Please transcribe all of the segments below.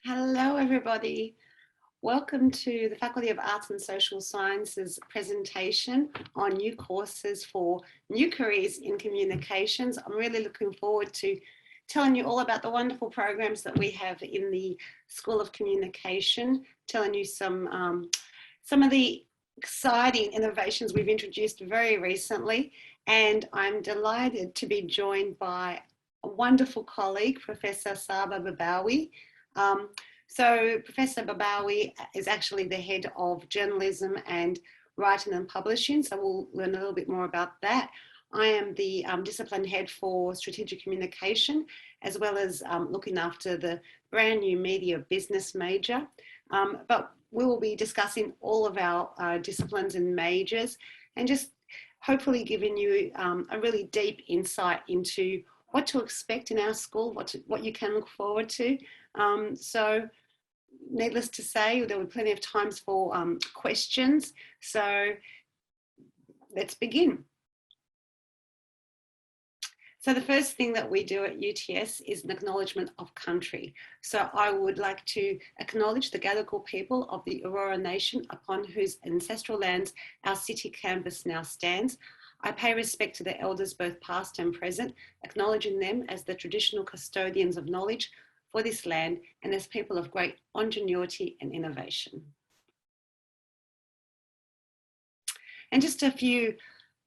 Hello, everybody. Welcome to the Faculty of Arts and Social Sciences presentation on new courses for new careers in communications. I'm really looking forward to telling you all about the wonderful programs that we have in the School of Communication, telling you some of the exciting innovations we've introduced very recently. And I'm delighted to be joined by a wonderful colleague, Professor Saba Babawi. So Professor Babawi is actually the head of journalism and writing and publishing. So we'll learn a little bit more about that. I am the discipline head for strategic communication, as well as looking after the brand new media business major. But we will be discussing all of our disciplines and majors and just hopefully giving you a really deep insight into what to expect in our school, what you can look forward to. So needless to say, there were plenty of times for questions. So let's begin. So the first thing that we do at UTS is an acknowledgement of country. So I would like to acknowledge the Gadigal people of the Aurora Nation upon whose ancestral lands our city campus now stands. I pay respect to the elders both past and present, acknowledging them as the traditional custodians of knowledge for this land and as people of great ingenuity and innovation. And just a few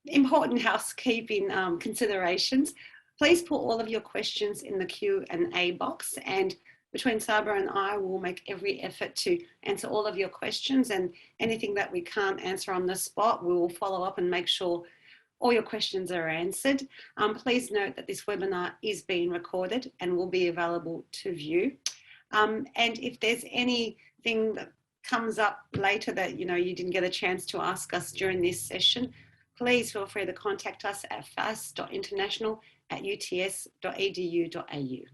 important housekeeping considerations. Please put all of your questions in the Q&A box, and between Saba and I will make every effort to answer all of your questions, and anything that we can't answer on the spot, we will follow up and make sure all your questions are answered. Please note that this webinar is being recorded and will be available to view. And if there's anything that comes up later that you didn't get a chance to ask us during this session, please feel free to contact us at fas.international@uts.edu.au.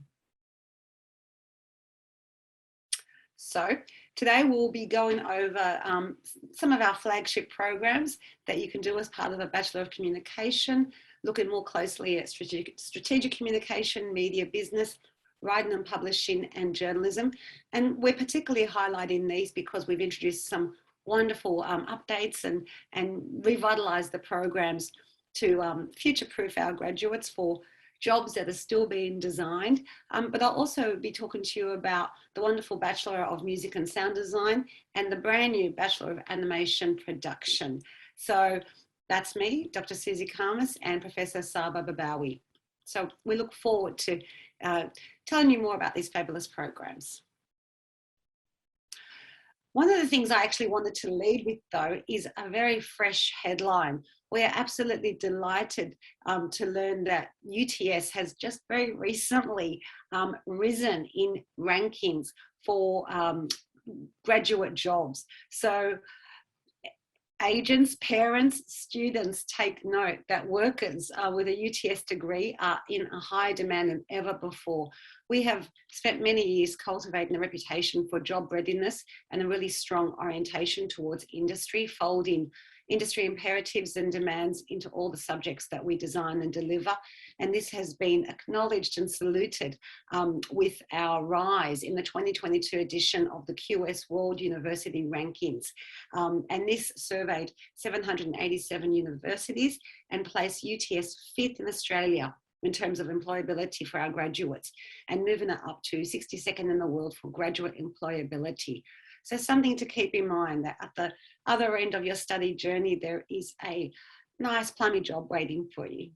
So today we'll be going over some of our flagship programs that you can do as part of a Bachelor of Communication, looking more closely at strategic communication, media business, writing and publishing, and journalism. And we're particularly highlighting these because we've introduced some wonderful updates and revitalised the programs to future-proof our graduates for jobs that are still being designed. But I'll also be talking to you about the wonderful Bachelor of Music and Sound Design and the brand new Bachelor of Animation Production. So that's me, Dr. Susie Karmas, and Professor Saba Babawi. So we look forward to telling you more about these fabulous programs. One of the things I actually wanted to lead with, though, is a very fresh headline. We are absolutely delighted to learn that UTS has just very recently risen in rankings for graduate jobs. So agents, parents, students take note that workers with a UTS degree are in a higher demand than ever before. We have spent many years cultivating a reputation for job readiness and a really strong orientation towards industry, folding industry imperatives and demands into all the subjects that we design and deliver. And this has been acknowledged and saluted with our rise in the 2022 edition of the QS World University Rankings. And this surveyed 787 universities and placed UTS 5th in Australia in terms of employability for our graduates, and moving it up to 62nd in the world for graduate employability. So something to keep in mind, that at the other end of your study journey, there is a nice plummy job waiting for you.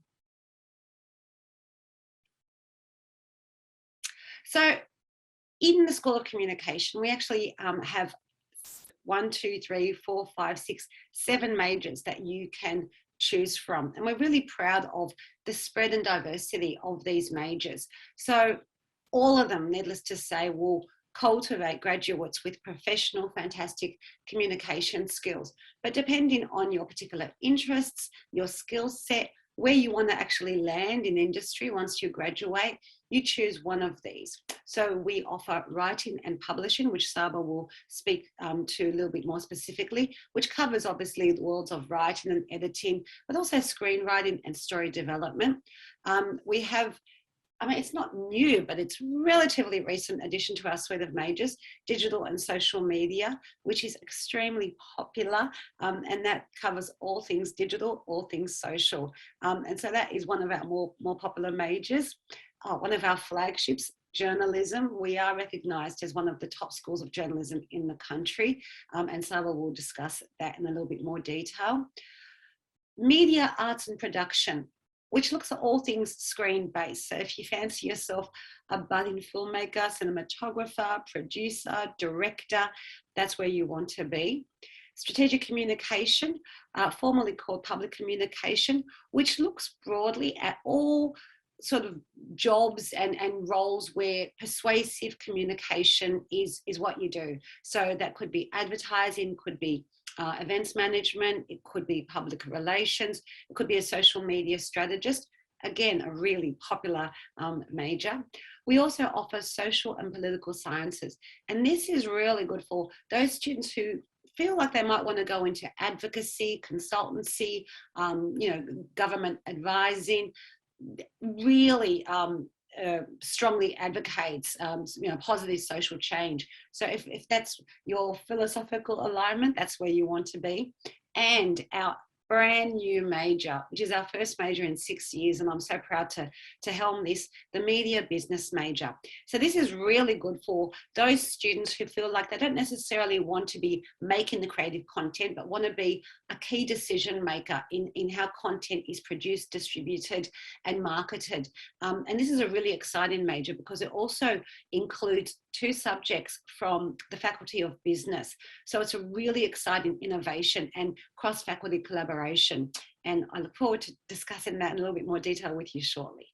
So in the School of Communication, we actually have 1, 2, 3, 4, 5, 6, 7 majors that you can choose from. And we're really proud of the spread and diversity of these majors. So all of them, needless to say, will cultivate graduates with professional, fantastic communication skills. But depending on your particular interests, your skill set, where you want to actually land in industry once you graduate, you choose one of these. So we offer writing and publishing, which Saba will speak to a little bit more specifically, which covers obviously the worlds of writing and editing, but also screenwriting and story development. We have I mean, it's not new, but it's relatively recent addition to our suite of majors, digital and social media, which is extremely popular. And that covers all things digital, all things social. And so that is one of our more popular majors. One of our flagships, journalism. We are recognised as one of the top schools of journalism in the country. And so we'll discuss that in a little bit more detail. Media, arts and production, which looks at all things screen-based. So if you fancy yourself a budding filmmaker, cinematographer, producer, director, that's where you want to be. Strategic communication, formerly called public communication, which looks broadly at all sort of jobs and roles where persuasive communication is what you do. So that could be advertising, could be events management, it could be public relations, it could be a social media strategist. Again, a really popular major. We also offer social and political sciences. And this is really good for those students who feel like they might want to go into advocacy, consultancy, government advising, really strongly advocates positive social change. So if that's your philosophical alignment, that's where you want to be. And our brand new major, which is our first major in 6 years, and I'm so proud to helm this, the media business major. So this is really good for those students who feel like they don't necessarily want to be making the creative content, but want to be a key decision maker in how content is produced, distributed and marketed. And this is a really exciting major because it also includes 2 subjects from the Faculty of Business. So it's a really exciting innovation and cross-faculty collaboration. And I look forward to discussing that in a little bit more detail with you shortly.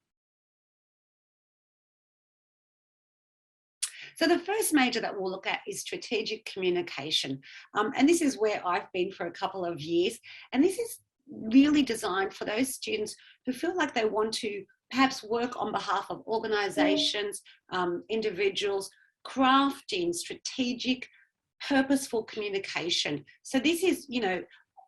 So the first major that we'll look at is strategic communication. And this is where I've been for a couple of years. And this is really designed for those students who feel like they want to perhaps work on behalf of organisations, individuals, crafting strategic, purposeful communication. So this is,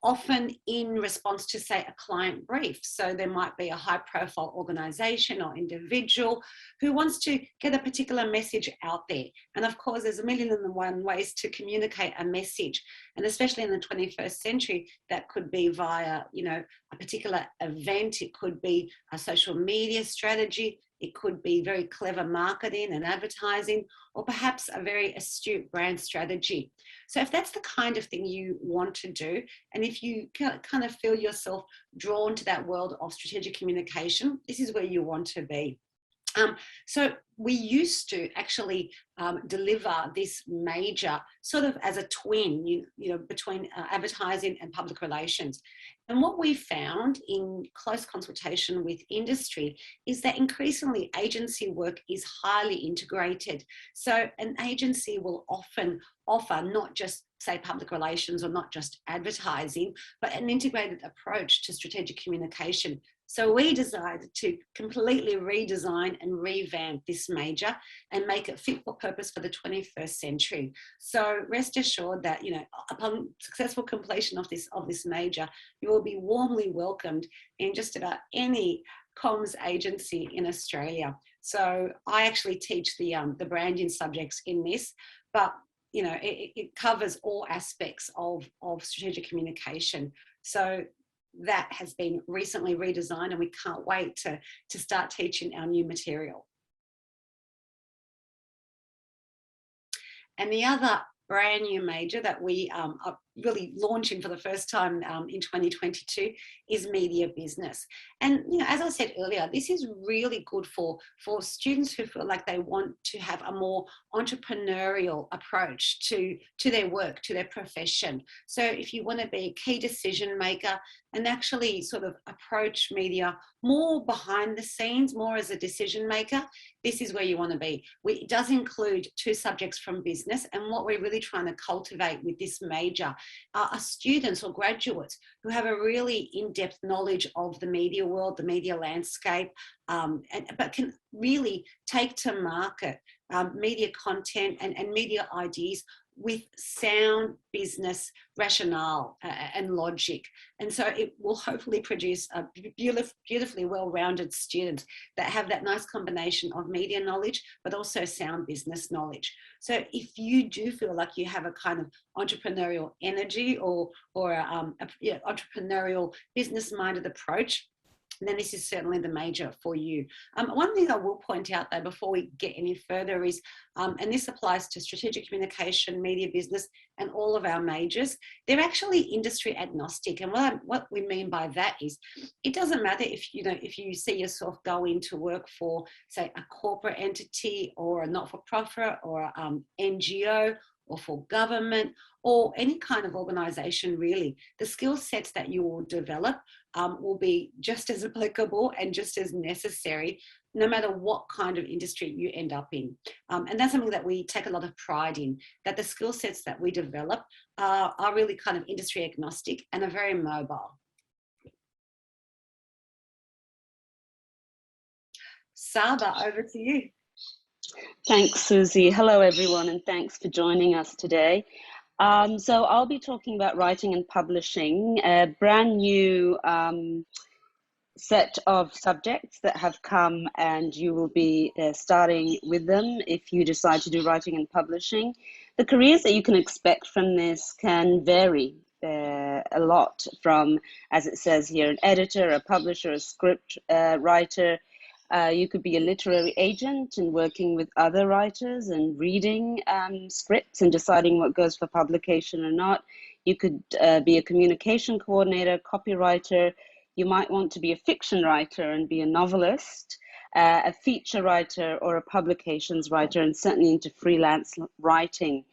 often in response to, say, a client brief. So there might be a high-profile organisation or individual who wants to get a particular message out there. And of course, there's 1,001 ways to communicate a message. And especially in the 21st century, that could be via, a particular event. It could be a social media strategy. It could be very clever marketing and advertising, or perhaps a very astute brand strategy. So if that's the kind of thing you want to do, and if you kind of feel yourself drawn to that world of strategic communication, this is where you want to be. So we used to actually deliver this major sort of as a twin, between advertising and public relations. And what we found in close consultation with industry is that increasingly agency work is highly integrated. So an agency will often offer not just, say, public relations or not just advertising, but an integrated approach to strategic communication. So we decided to completely redesign and revamp this major and make it fit for purpose for the 21st century. So rest assured that, upon successful completion of this major, you will be warmly welcomed in just about any comms agency in Australia. So I actually teach the branding subjects in this, but it covers all aspects of strategic communication. So that has been recently redesigned, and we can't wait to start teaching our new material. And the other brand new major that we are really launching for the first time in 2022 is media business. And as I said earlier, this is really good for students who feel like they want to have a more entrepreneurial approach to their work, to their profession. So if you want to be a key decision maker and actually sort of approach media more behind the scenes, more as a decision maker, this is where you want to be. It does include 2 subjects from business, and what we're really trying to cultivate with this major are students or graduates who have a really in-depth knowledge of the media world, the media landscape, but can really take to market media content and media ideas with sound business rationale and logic. And so it will hopefully produce a beautifully well-rounded students that have that nice combination of media knowledge, but also sound business knowledge. So if you do feel like you have a kind of entrepreneurial energy or entrepreneurial business-minded approach, then this is certainly the major for you. One thing I will point out though before we get any further is, and this applies to strategic communication, media business, and all of our majors, they're actually industry agnostic. And what we mean by that is, it doesn't matter if you see yourself going to work for, say, a corporate entity or a not-for-profit or NGO, or for government, or any kind of organisation really. The skill sets that you will develop will be just as applicable and just as necessary, no matter what kind of industry you end up in. And that's something that we take a lot of pride in, that the skill sets that we develop are really kind of industry agnostic and are very mobile. Saba, over to you. Thanks, Susie. Hello, everyone, and thanks for joining us today. So I'll be talking about writing and publishing, a brand new set of subjects that have come, and you will be starting with them if you decide to do writing and publishing. The careers that you can expect from this can vary a lot from, as it says here, an editor, a publisher, a script writer. You could be a literary agent and working with other writers and reading scripts and deciding what goes for publication or not. You could be a communication coordinator, copywriter. You might want to be a fiction writer and be a novelist, a feature writer or a publications writer, and certainly into freelance writing.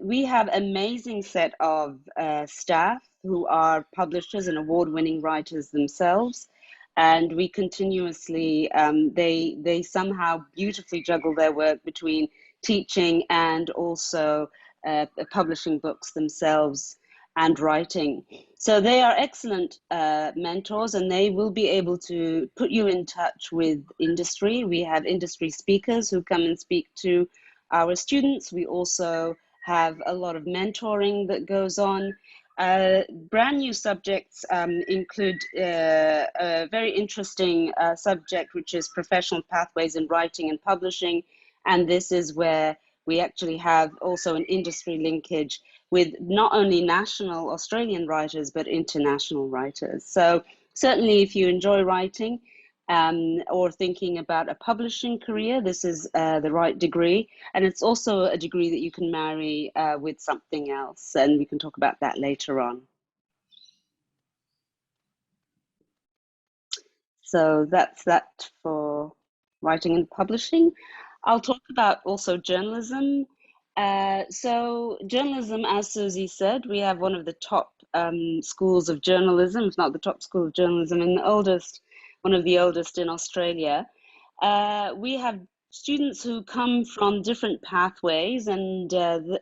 We have an amazing set of staff who are publishers and award-winning writers themselves. And we continuously, they somehow beautifully juggle their work between teaching and also publishing books themselves and writing. So they are excellent mentors, and they will be able to put you in touch with industry. We have industry speakers who come and speak to our students. We also have a lot of mentoring that goes on. Brand new subjects include a very interesting subject, which is professional pathways in writing and publishing. And this is where we actually have also an industry linkage with not only national Australian writers, but international writers. So certainly if you enjoy writing or thinking about a publishing career, this is the right degree. And it's also a degree that you can marry with something else. And we can talk about that later on. So that's that for writing and publishing. I'll talk about also journalism. So journalism, as Susie said, we have one of the top schools of journalism, if not the top school of journalism, and one of the oldest in Australia. We have students who come from different pathways, and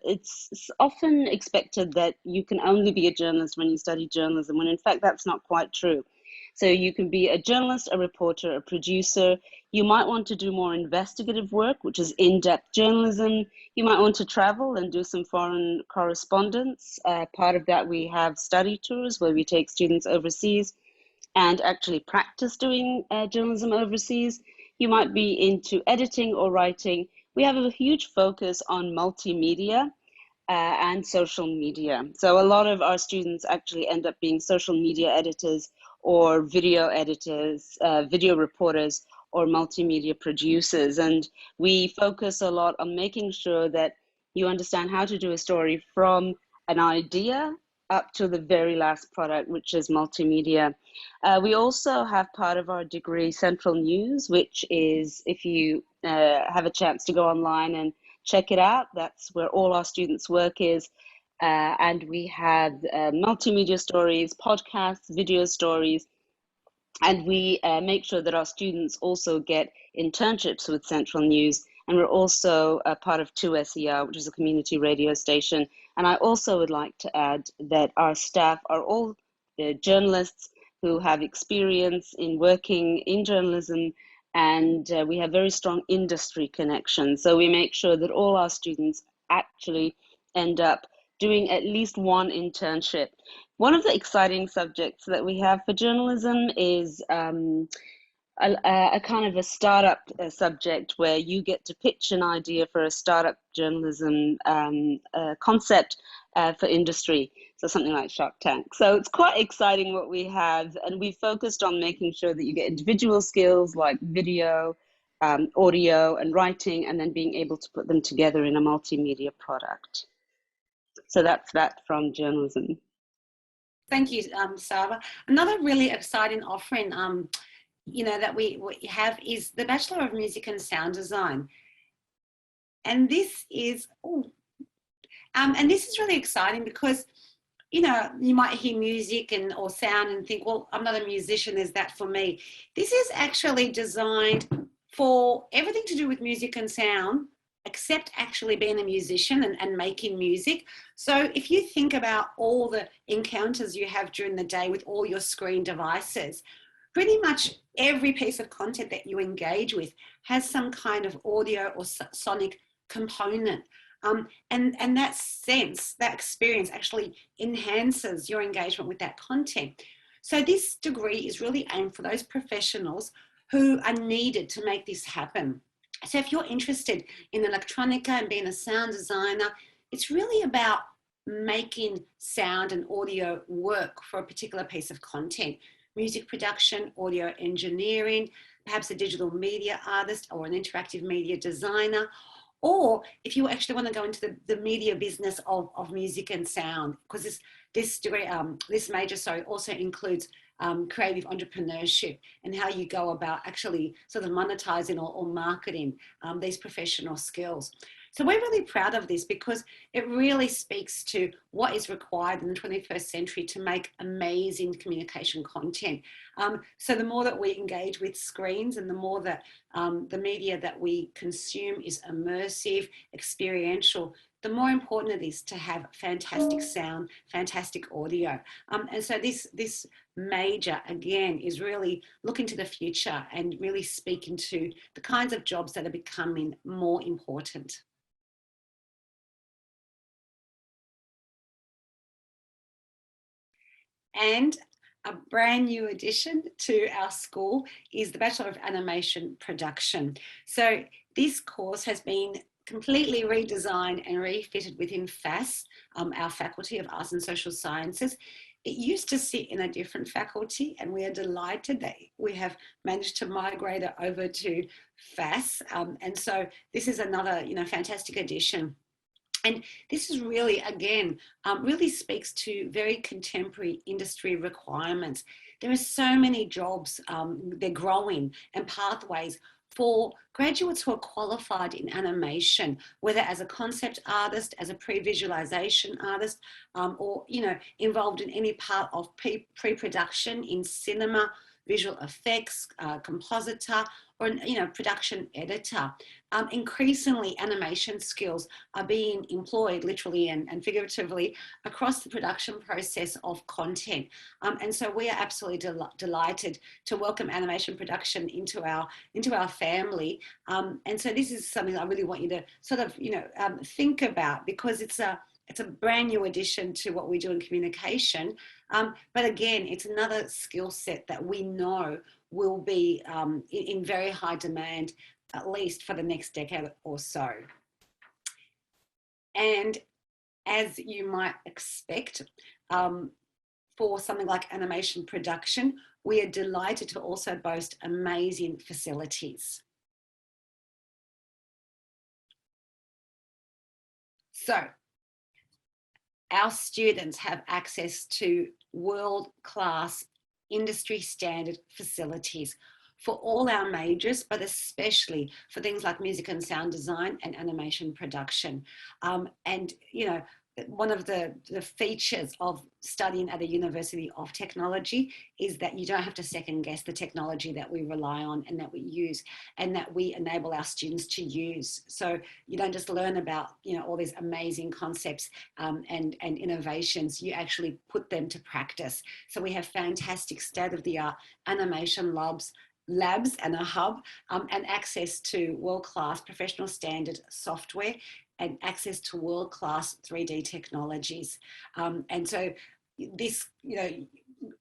it's often expected that you can only be a journalist when you study journalism, when in fact that's not quite true. So you can be a journalist, a reporter, a producer. You might want to do more investigative work, which is in-depth journalism. You might want to travel and do some foreign correspondence. Part of that, we have study tours where we take students overseas and actually practice doing journalism overseas. You might be into editing or writing. We have a huge focus on multimedia and social media. So a lot of our students actually end up being social media editors or video editors, video reporters, or multimedia producers. And we focus a lot on making sure that you understand how to do a story from an idea up to the very last product, which is multimedia. We also have part of our degree Central News, which is, if you have a chance to go online and check it out, that's where all our students' work is. And we have multimedia stories, podcasts, video stories, and we make sure that our students also get internships with Central News. And we're also a part of 2SER, which is a community radio station. And I also would like to add that our staff are all journalists who have experience in working in journalism, and we have very strong industry connections. So we make sure that all our students actually end up doing at least one internship. One of the exciting subjects that we have for journalism is a kind of a startup subject where you get to pitch an idea for a startup journalism concept for industry. So something like Shark Tank. So it's quite exciting what we have, and we focused on making sure that you get individual skills like video, audio, and writing, and then being able to put them together in a multimedia product. So that's that from journalism. Thank you, Sava. Another really exciting offering, that we have is the Bachelor of Music and Sound Design, and this is really exciting because you might hear music or sound and think, well, I'm not a musician, is that for me? This is actually designed for everything to do with music and sound, except actually being a musician and making music. So if you think about all the encounters you have during the day with all your screen devices, pretty much every piece of content that you engage with has some kind of audio or sonic component. And that sense, that experience actually enhances your engagement with that content. So this degree is really aimed for those professionals who are needed to make this happen. So if you're interested in electronica and being a sound designer, it's really about making sound and audio work for a particular piece of content. Music production, audio engineering, perhaps a digital media artist or an interactive media designer. Or if you actually want to go into the media business of music and sound, because this degree, this major, also includes creative entrepreneurship and how you go about actually sort of monetizing or marketing these professional skills. So we're really proud of this because it really speaks to what is required in the 21st century to make amazing communication content. So the more that we engage with screens and the more that the media that we consume is immersive, experiential, the more important it is to have fantastic sound, fantastic audio. And so this major, again, is really looking to the future and really speaking to the kinds of jobs that are becoming more important. And a brand new addition to our school is the Bachelor of Animation Production. So this course has been completely redesigned and refitted within FAS, our Faculty of Arts and Social Sciences. It used to sit in a different faculty, and we are delighted that we have managed to migrate it over to FAS. And so this is another, fantastic addition. And this is really, again, really speaks to very contemporary industry requirements. There are so many jobs, they're growing, and pathways for graduates who are qualified in animation, whether as a concept artist, as a pre-visualization artist, or, involved in any part of pre-production in cinema, visual effects, compositor, or production editor. Increasingly, animation skills are being employed literally and figuratively across the production process of content. And so we are absolutely delighted to welcome animation production into our family. And so this is something I really want you to sort of, think about, because it's a brand new addition to what we do in communication. But again, it's another skill set that we know will be in very high demand, at least for the next decade or so. And as you might expect, for something like animation production, we are delighted to also boast amazing facilities. So, our students have access to world-class industry standard facilities for all our majors, but especially for things like music and sound design and animation production. And, one of the features of studying at a University of Technology is that you don't have to second guess the technology that we rely on and that we use and that we enable our students to use. So you don't just learn about, all these amazing concepts and innovations, you actually put them to practice. So we have fantastic state-of-the-art animation labs and a hub, and access to world-class professional standard software and access to world-class 3D technologies. And so this,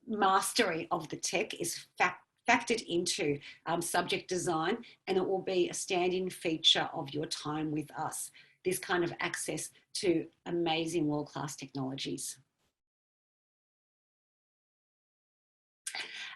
mastery of the tech is factored into subject design, and it will be a standing feature of your time with us, this kind of access to amazing world-class technologies.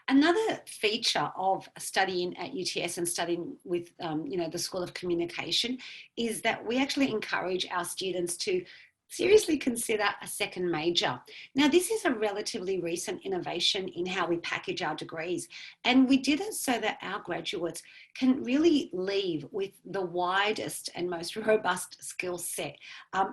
Another feature of studying at UTS and studying with, the School of Communication is that we actually encourage our students to seriously consider a second major. Now, this is a relatively recent innovation in how we package our degrees, and we did it so that our graduates can really leave with the widest and most robust skill set,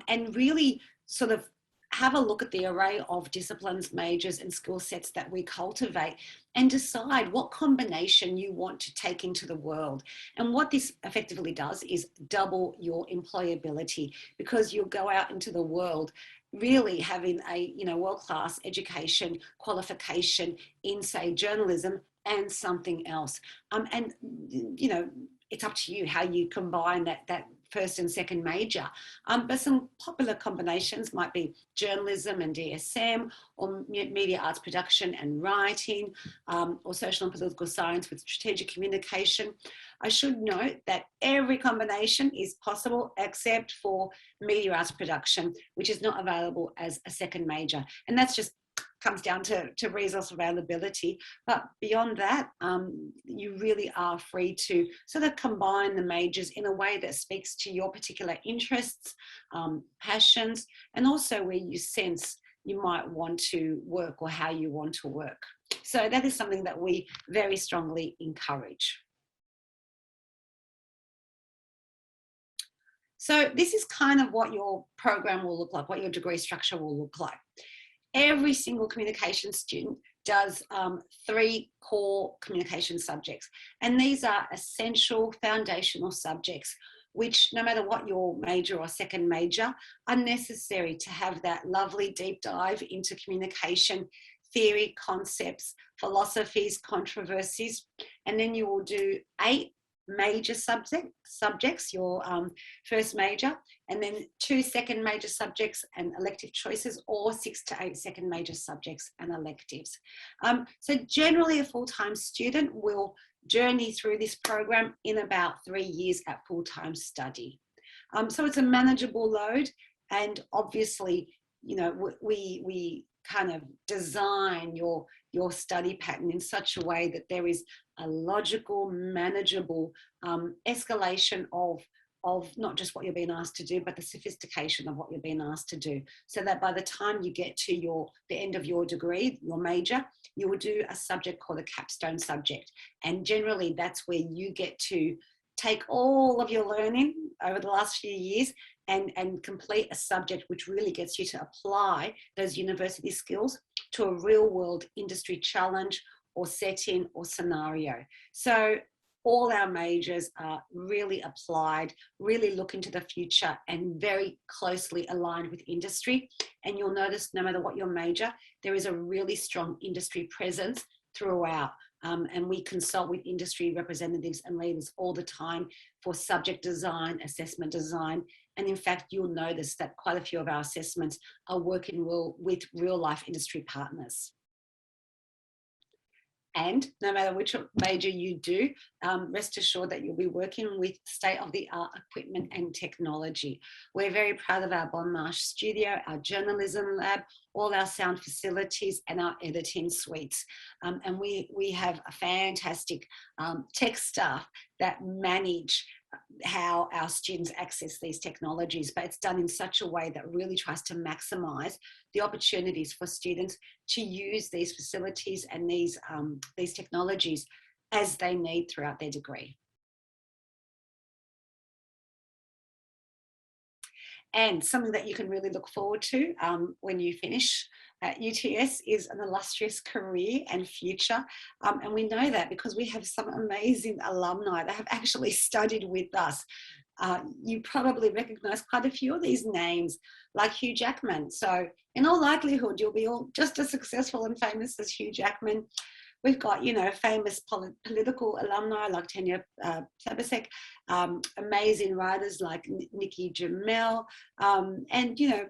and really sort of have a look at the array of disciplines, majors and skill sets that we cultivate and decide what combination you want to take into the world. And what this effectively does is double your employability, because you'll go out into the world really having a world-class education qualification in, say, journalism and something else. And it's up to you how you combine that first and second major. But some popular combinations might be journalism and DSM, or media arts production and writing, or social and political science with strategic communication. I should note that every combination is possible except for media arts production, which is not available as a second major. And that's just comes down to resource availability. But beyond that, you really are free to sort of combine the majors in a way that speaks to your particular interests, passions, and also where you sense you might want to work or how you want to work. So that is something that we very strongly encourage. So this is kind of what your program will look like, what your degree structure will look like. Every single communication student does 3 core communication subjects. And these are essential foundational subjects, which no matter what your major or second major, are necessary to have that lovely deep dive into communication theory, concepts, philosophies, controversies. And then you will do 8 major subjects, your first major, and then 2 second major subjects and elective choices, or 6 to 8 second major subjects and electives. So generally a full-time student will journey through this program in about 3 years at full-time study. So it's a manageable load, and obviously, we kind of design your study pattern in such a way that there is a logical, manageable escalation of not just what you're being asked to do, but the sophistication of what you're being asked to do. So that by the time you get to the end of your degree, your major, you will do a subject called a capstone subject. And generally that's where you get to take all of your learning over the last few years and complete a subject which really gets you to apply those university skills to a real world industry challenge or setting or scenario. So all our majors are really applied, really look into the future and very closely aligned with industry. And you'll notice no matter what your major, there is a really strong industry presence throughout. And we consult with industry representatives and leaders all the time for subject design, assessment design. And in fact, you'll notice that quite a few of our assessments are working with real life industry partners. And no matter which major you do, rest assured that you'll be working with state-of-the-art equipment and technology. We're very proud of our Bon Marche studio, our journalism lab, all our sound facilities and our editing suites. And we have a fantastic tech staff that manage how our students access these technologies, but it's done in such a way that really tries to maximize the opportunities for students to use these facilities and these technologies as they need throughout their degree. And something that you can really look forward to when you finish at UTS is an illustrious career and future. And we know that because we have some amazing alumni that have actually studied with us. You probably recognize quite a few of these names, like Hugh Jackman. So in all likelihood, you'll be all just as successful and famous as Hugh Jackman. We've got, you know, famous political alumni like Tanya Plibersek, amazing writers like Nikki Jamel, and, you know,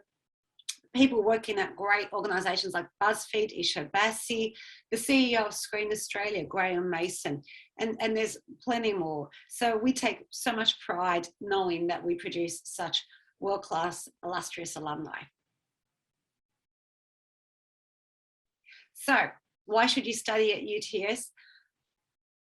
people working at great organisations like BuzzFeed, Isha Bassi, the CEO of Screen Australia, Graham Mason, and there's plenty more. So we take so much pride knowing that we produce such world-class, illustrious alumni. So why should you study at UTS?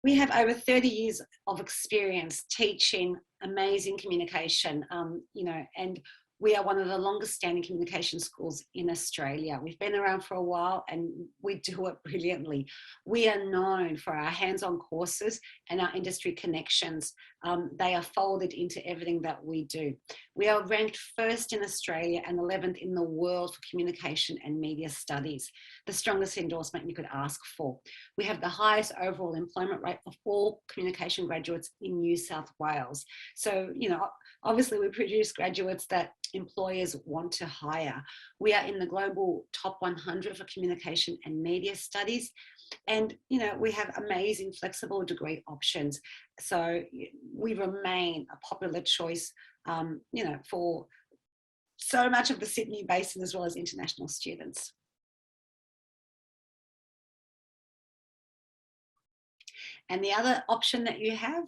We have over 30 years of experience teaching amazing communication, you know, and we are one of the longest standing communication schools in Australia. We've been around for a while and we do it brilliantly. We are known for our hands-on courses and our industry connections. They are folded into everything that we do. We are ranked first in Australia and 11th in the world for communication and media studies, the strongest endorsement you could ask for. We have the highest overall employment rate of all communication graduates in New South Wales. So, you know, obviously we produce graduates that employers want to hire. We are in the global top 100 for communication and media studies. And, you know, we have amazing flexible degree options. So we remain a popular choice, you know, for so much of the Sydney Basin as well as international students. And the other option that you have,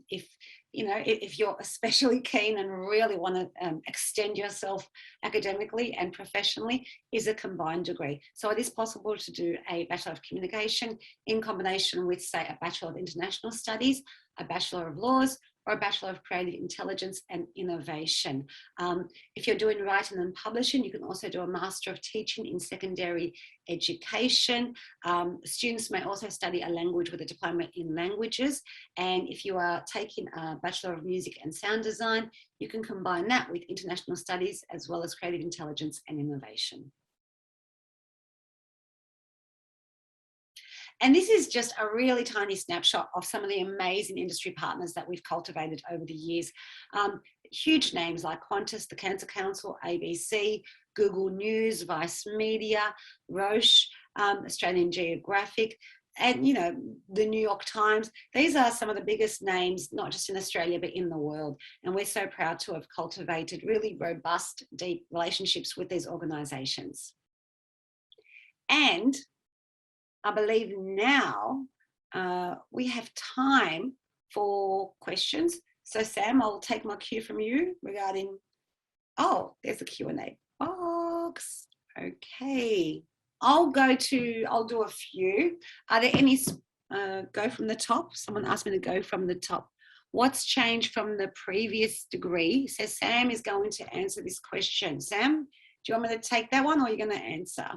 if you're especially keen and really want to extend yourself academically and professionally, is a combined degree. So it is possible to do a Bachelor of Communication in combination with, say, a Bachelor of International Studies, a Bachelor of Laws, or a Bachelor of Creative Intelligence and Innovation. If you're doing writing and publishing, you can also do a Master of Teaching in Secondary Education. Students may also study a language with a diploma in languages. And if you are taking a Bachelor of Music and Sound Design, you can combine that with International Studies as well as Creative Intelligence and Innovation. And this is just a really tiny snapshot of some of the amazing industry partners that we've cultivated over the years. Huge names like Qantas, the Cancer Council, ABC, Google News, Vice Media, Roche, Australian Geographic, and, you know, the New York Times. These are some of the biggest names, not just in Australia, but in the world. And we're so proud to have cultivated really robust, deep relationships with these organisations. And I believe now we have time for questions. So Sam, I'll take my cue from you regarding, oh, there's a Q&A box. Okay, I'll do a few. Are there any, go from the top? Someone asked me to go from the top. What's changed from the previous degree? So Sam is going to answer this question. Sam, do you want me to take that one or are you going to answer?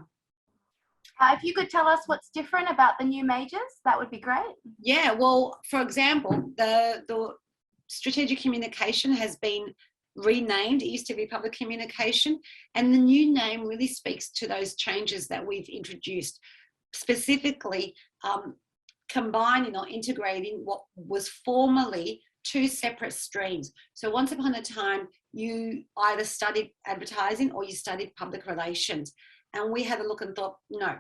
If you could tell us what's different about the new majors, that would be great. Yeah, well, for example, the strategic communication has been renamed. It used to be public communication, and the new name really speaks to those changes that we've introduced, specifically combining or integrating what was formerly two separate streams. So once upon a time, you either studied advertising or you studied public relations. And we had a look and thought, no,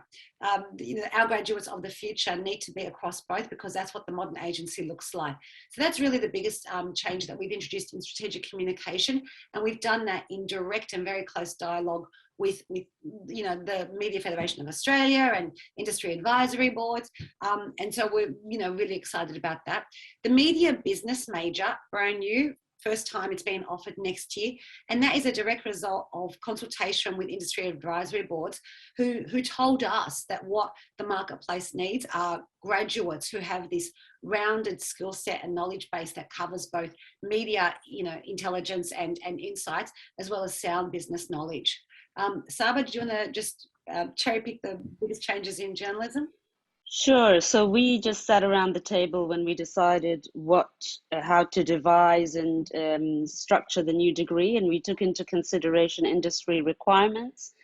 you know, our graduates of the future need to be across both because that's what the modern agency looks like. So that's really the biggest change that we've introduced in strategic communication. And we've done that in direct and very close dialogue with you know, the Media Federation of Australia and industry advisory boards. And so we're, you know, really excited about that. The media business major, brand new, first time it's been offered next year, and that is a direct result of consultation with industry advisory boards who told us that what the marketplace needs are graduates who have this rounded skill set and knowledge base that covers both media, you know, intelligence and insights, as well as sound business knowledge. Saba, do you want to just cherry pick the biggest changes in journalism? Sure. So we just sat around the table when we decided how to devise and structure the new degree, and we took into consideration industry requirements.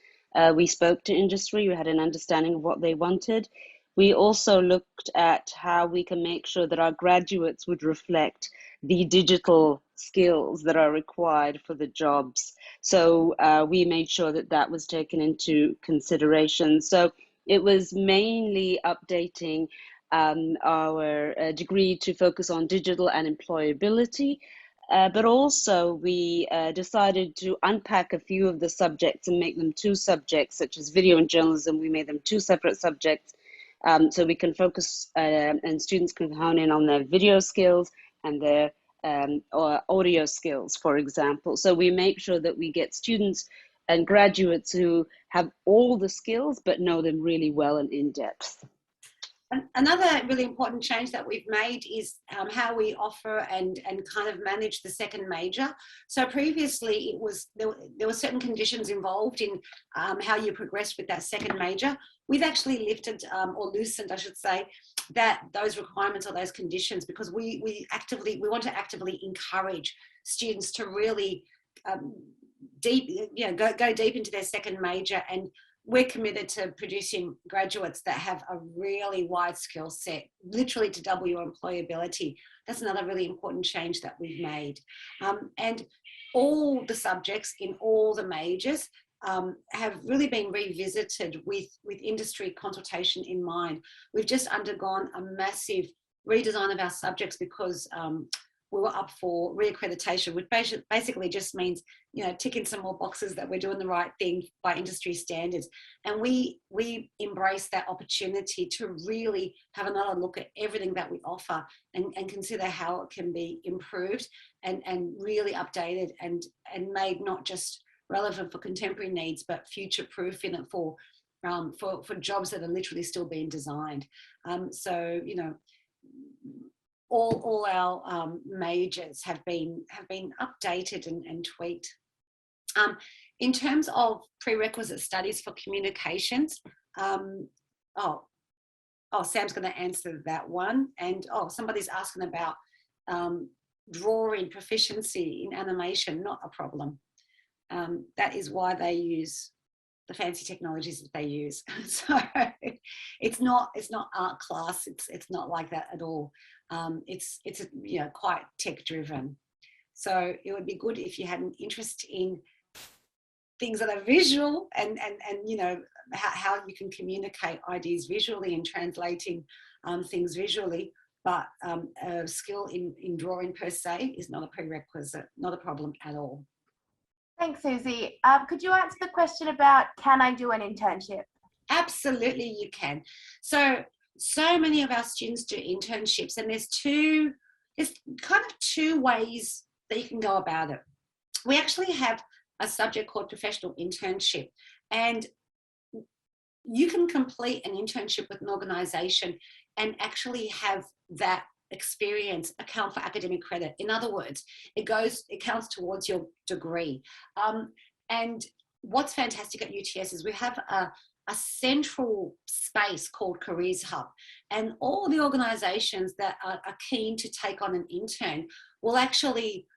We spoke to industry, we had an understanding of what they wanted. We also looked at how we can make sure that our graduates would reflect the digital skills that are required for the jobs. So we made sure that that was taken into consideration. So It was mainly updating our degree to focus on digital and employability. But also we decided to unpack a few of the subjects and make them 2 subjects, such as video and journalism. We made them 2 separate subjects, so we can focus and students can hone in on their video skills and their or audio skills, for example. So we make sure that we get students and graduates who have all the skills but know them really well and in depth. Another really important change that we've made is how we offer and kind of manage the second major. So previously it was there were certain conditions involved in how you progress with that second major. We've actually lifted or loosened, I should say, those requirements or those conditions, because we want to actively encourage students to really go deep into their second major, and we're committed to producing graduates that have a really wide skill set, literally to double your employability. That's another really important change that we've made. And all the subjects in all the majors have really been revisited with industry consultation in mind. We've just undergone a massive redesign of our subjects because we were up for reaccreditation, which basically just means, ticking some more boxes that we're doing the right thing by industry standards. And we embrace that opportunity to really have another look at everything that we offer and consider how it can be improved and really updated and made not just relevant for contemporary needs, but future-proof in it for jobs that are literally still being designed. So, all our majors have been updated and tweaked. In terms of prerequisite studies for communications, Sam's going to answer that one. And somebody's asking about drawing proficiency in animation. Not a problem. That is why they use the fancy technologies that they use. So it's not art class. It's not like that at all. It's quite tech driven. So it would be good if you had an interest in things that are visual and how you can communicate ideas visually and translating things visually. But a skill in drawing per se is not a prerequisite, not a problem at all. Thanks, Susie. Could you answer the question about, can I do an internship? Absolutely, you can. So many of our students do internships, and there's kind of 2 ways that you can go about it. We actually have a subject called professional internship, and you can complete an internship with an organisation and actually have that experience account for academic credit. In other words, it counts towards your degree. And what's fantastic at UTS is we have a central space called Careers Hub, and all the organisations that are keen to take on an intern will actually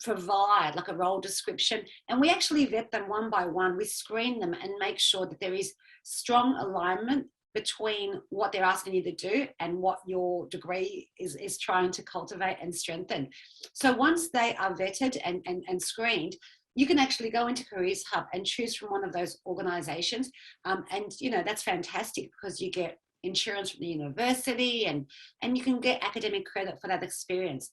provide like a role description, and we actually vet them one by one. We screen them and make sure that there is strong alignment between what they're asking you to do and what your degree is trying to cultivate and strengthen. So once they are vetted and screened, you can actually go into Careers Hub and choose from one of those organisations. And that's fantastic because you get insurance from the university and you can get academic credit for that experience.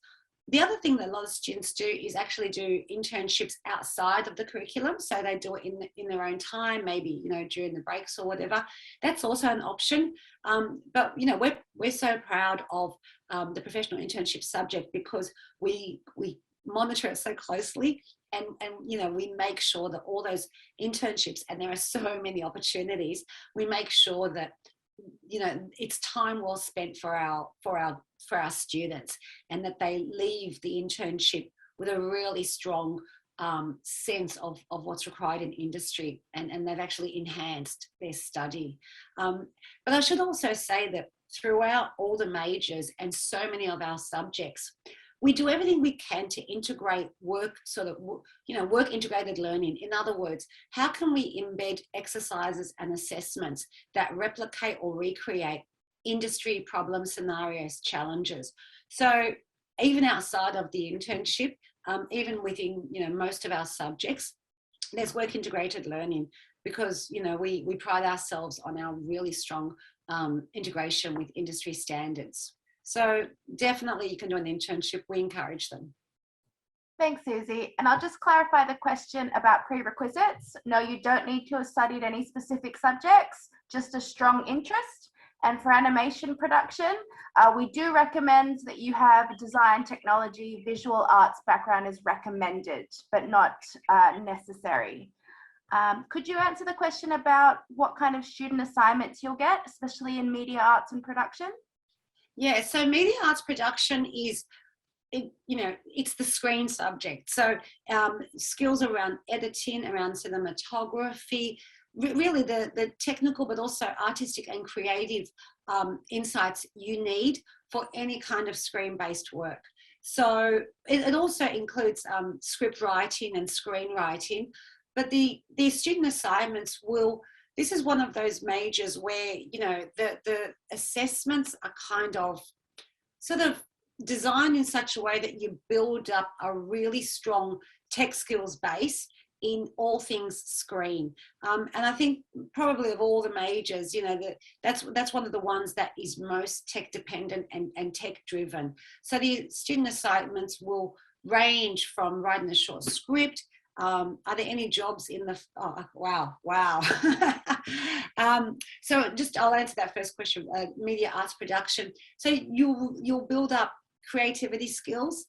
The other thing that a lot of students do is actually do internships outside of the curriculum. So they do it in their own time, maybe, during the breaks or whatever. That's also an option. But, we're so proud of the professional internship subject because we monitor it so closely and we make sure that all those internships, and there are so many opportunities, we make sure that it's time well spent for our students, and that they leave the internship with a really strong sense of what's required in industry, and they've actually enhanced their study. But I should also say that throughout all the majors and so many of our subjects, we do everything we can to integrate work integrated learning. In other words, how can we embed exercises and assessments that replicate or recreate industry problem scenarios, challenges? So even outside of the internship, even within most of our subjects, there's work integrated learning, because, you know, we pride ourselves on our really strong integration with industry standards. So definitely you can do an internship. We encourage them. Thanks, Susie. And I'll just clarify the question about prerequisites. No, you don't need to have studied any specific subjects, just a strong interest. And for animation production, we do recommend that you have a design, technology, visual arts background is recommended, but not necessary. Could you answer the question about what kind of student assignments you'll get, especially in media arts and production? Yeah, so media arts production is, you know, it's the screen subject. So skills around editing, around cinematography, really the technical but also artistic and creative insights you need for any kind of screen-based work. So it also includes script writing and screenwriting, but the student assignments will, this is one of those majors where, you know, the assessments are kind of sort of designed in such a way that you build up a really strong tech skills base in all things screen. And I think probably of all the majors, you know, that's one of the ones that is most tech dependent and tech driven. So the student assignments will range from writing a short script. Are there any jobs in the, oh, wow. So just, I'll answer that first question, media arts production. So you'll build up creativity skills,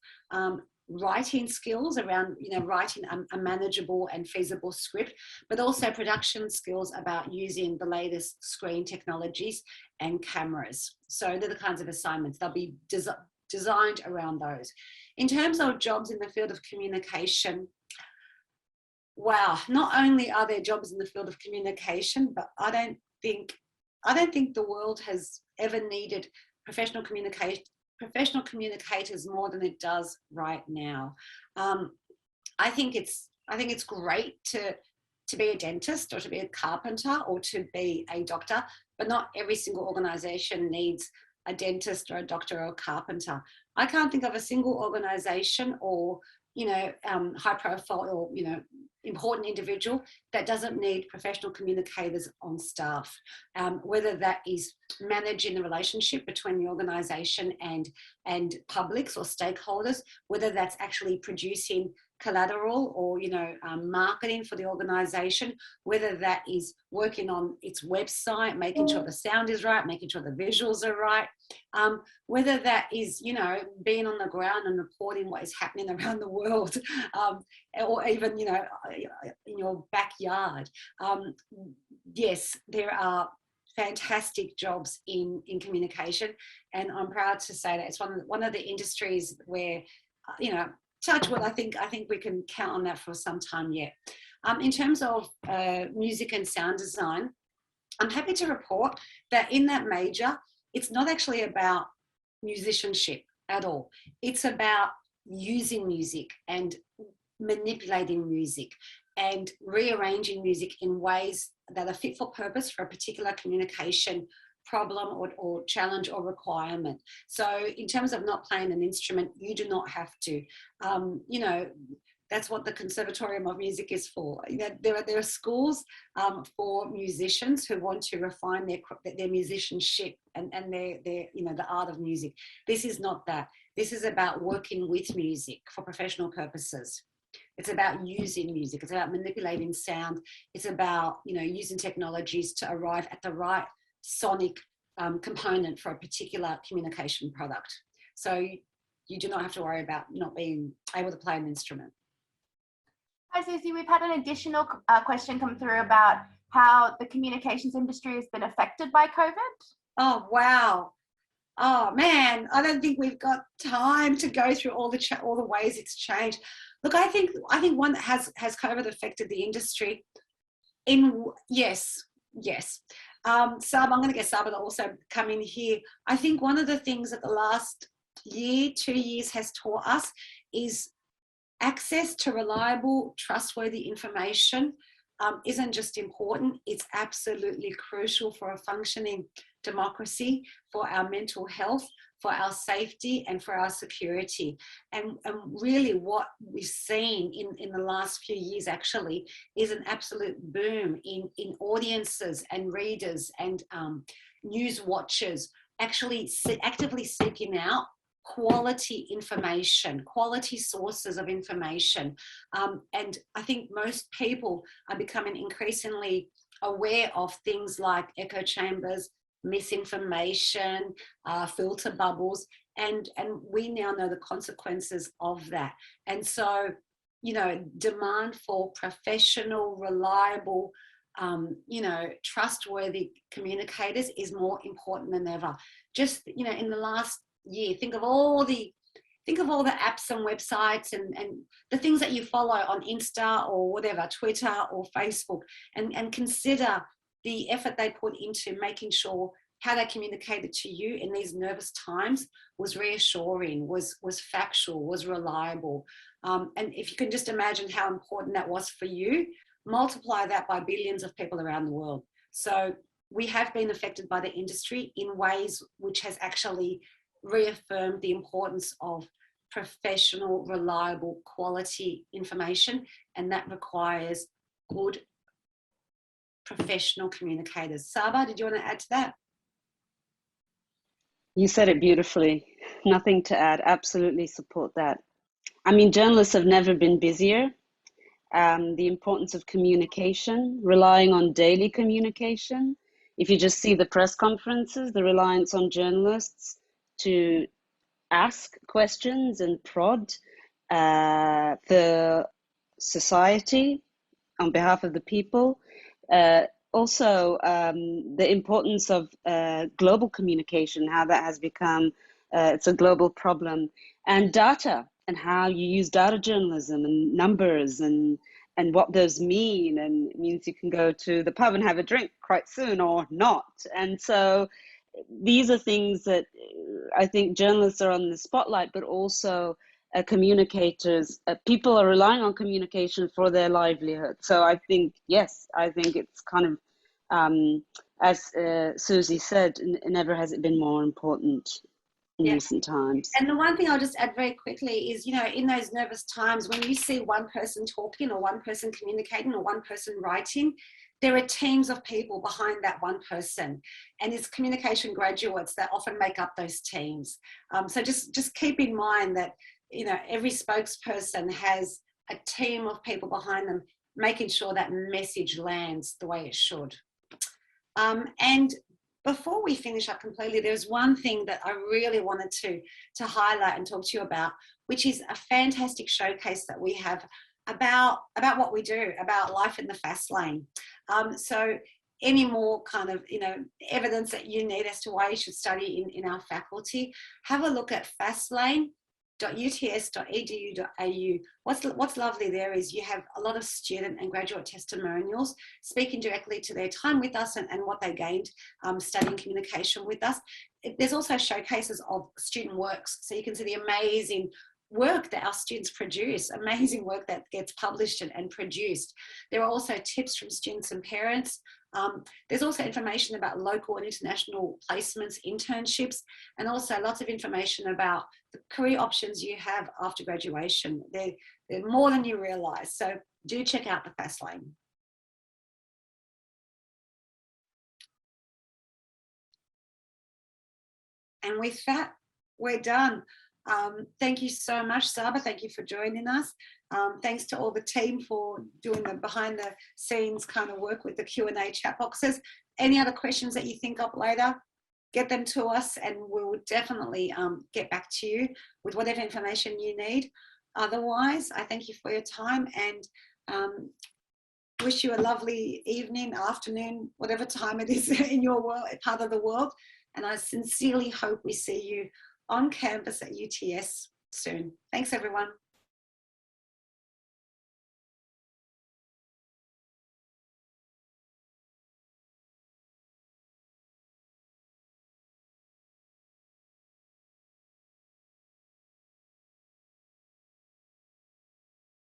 writing skills around, you know, writing a manageable and feasible script, but also production skills about using the latest screen technologies and cameras. So they're the kinds of assignments, they'll be designed around those. In terms of jobs in the field of communication, wow, not only are there jobs in the field of communication, but I don't think the world has ever needed professional communicators more than it does right now. I think it's great to be a dentist or to be a carpenter or to be a doctor, but not every single organization needs a dentist or a doctor or a carpenter. I can't think of a single organization or, you know, high profile or, you know, important individual that doesn't need professional communicators on staff, whether that is managing the relationship between the organisation and publics or stakeholders, whether that's actually producing collateral or, you know, marketing for the organisation, whether that is working on its website, making sure the sound is right, making sure the visuals are right, whether that is, you know, being on the ground and reporting what is happening around the world, or even, you know, in your backyard. Yes, there are fantastic jobs in communication, and I'm proud to say that it's one of the industries where, you know, touch wood, I think we can count on that for some time yet. In terms of music and sound design, I'm happy to report that in that major, it's not actually about musicianship at all. It's about using music and manipulating music and rearranging music in ways that are fit for purpose for a particular communication problem or challenge or requirement. So in terms of not playing an instrument, you do not have to. You know, that's what the Conservatorium of Music is for. You know, there are schools for musicians who want to refine their musicianship and their you know, the art of music. This is not that. This is about working with music for professional purposes. It's about using music. It's about manipulating sound. It's about, you know, using technologies to arrive at the right sonic component for a particular communication product. So you do not have to worry about not being able to play an instrument. Hi, Susie. We've had an additional question come through about how the communications industry has been affected by COVID. Oh, wow. Oh, man, I don't think we've got time to go through all the ways it's changed. Look, I think one that has COVID affected the industry yes. Sab, I'm going to get Saba to also come in here. I think one of the things that the last year, 2 years has taught us is access to reliable, trustworthy information isn't just important, it's absolutely crucial for a functioning democracy, for our mental health, for our safety and for our security. And really what we've seen in the last few years actually is an absolute boom in audiences and readers and news watchers actually actively seeking out quality information, quality sources of information. And I think most people are becoming increasingly aware of things like echo chambers, misinformation, filter bubbles, and we now know the consequences of that. And so, you know, demand for professional, reliable, you know, trustworthy communicators is more important than ever. Just, you know, in the last year, think of all the apps and websites and the things that you follow on Insta or whatever, Twitter or Facebook, and consider the effort they put into making sure how they communicated to you in these nervous times was reassuring, was factual, was reliable. And if you can just imagine how important that was for you, multiply that by billions of people around the world. So we have been affected by the industry in ways which has actually reaffirmed the importance of professional, reliable, quality information, and that requires good professional communicators. Saba, did you want to add to that? You said it beautifully. Nothing to add. Absolutely support that. I mean, journalists have never been busier. The importance of communication, relying on daily communication. If you just see the press conferences, the reliance on journalists to ask questions and prod the society on behalf of the people. Also, the importance of global communication, how that has become, it's a global problem, and data, and how you use data journalism and numbers and what those mean, and it means you can go to the pub and have a drink quite soon or not. And so these are things that I think journalists are on the spotlight, but also communicators, people are relying on communication for their livelihood. So I think, yes, I think it's kind of, as Susie said, never has it been more important in recent times. And the one thing I'll just add very quickly is, you know, in those nervous times, when you see one person talking or one person communicating or one person writing, there are teams of people behind that one person, and it's communication graduates that often make up those teams. So just keep in mind that, you know, every spokesperson has a team of people behind them, making sure that message lands the way it should. And before we finish up completely, there's one thing that I really wanted to highlight and talk to you about, which is a fantastic showcase that we have about what we do, about life in the fast lane. So any more kind of, you know, evidence that you need as to why you should study in our faculty, have a look at fastlane.uts.edu.au. What's lovely there is you have a lot of student and graduate testimonials speaking directly to their time with us and what they gained studying communication with us. There's also showcases of student works, so you can see the amazing work that our students produce, amazing work that gets published and produced. There are also tips from students and parents. There's also information about local and international placements, internships, and also lots of information about the career options you have after graduation. They're more than you realise, so do check out the Fast Lane. And with that, we're done. Thank you so much, Saba. Thank you for joining us. Thanks to all the team for doing the behind the scenes kind of work with the Q&A chat boxes. Any other questions that you think of later, get them to us and we'll definitely get back to you with whatever information you need. Otherwise, I thank you for your time and wish you a lovely evening, afternoon, whatever time it is in your world, part of the world. And I sincerely hope we see you on campus at UTS soon. Thanks, everyone.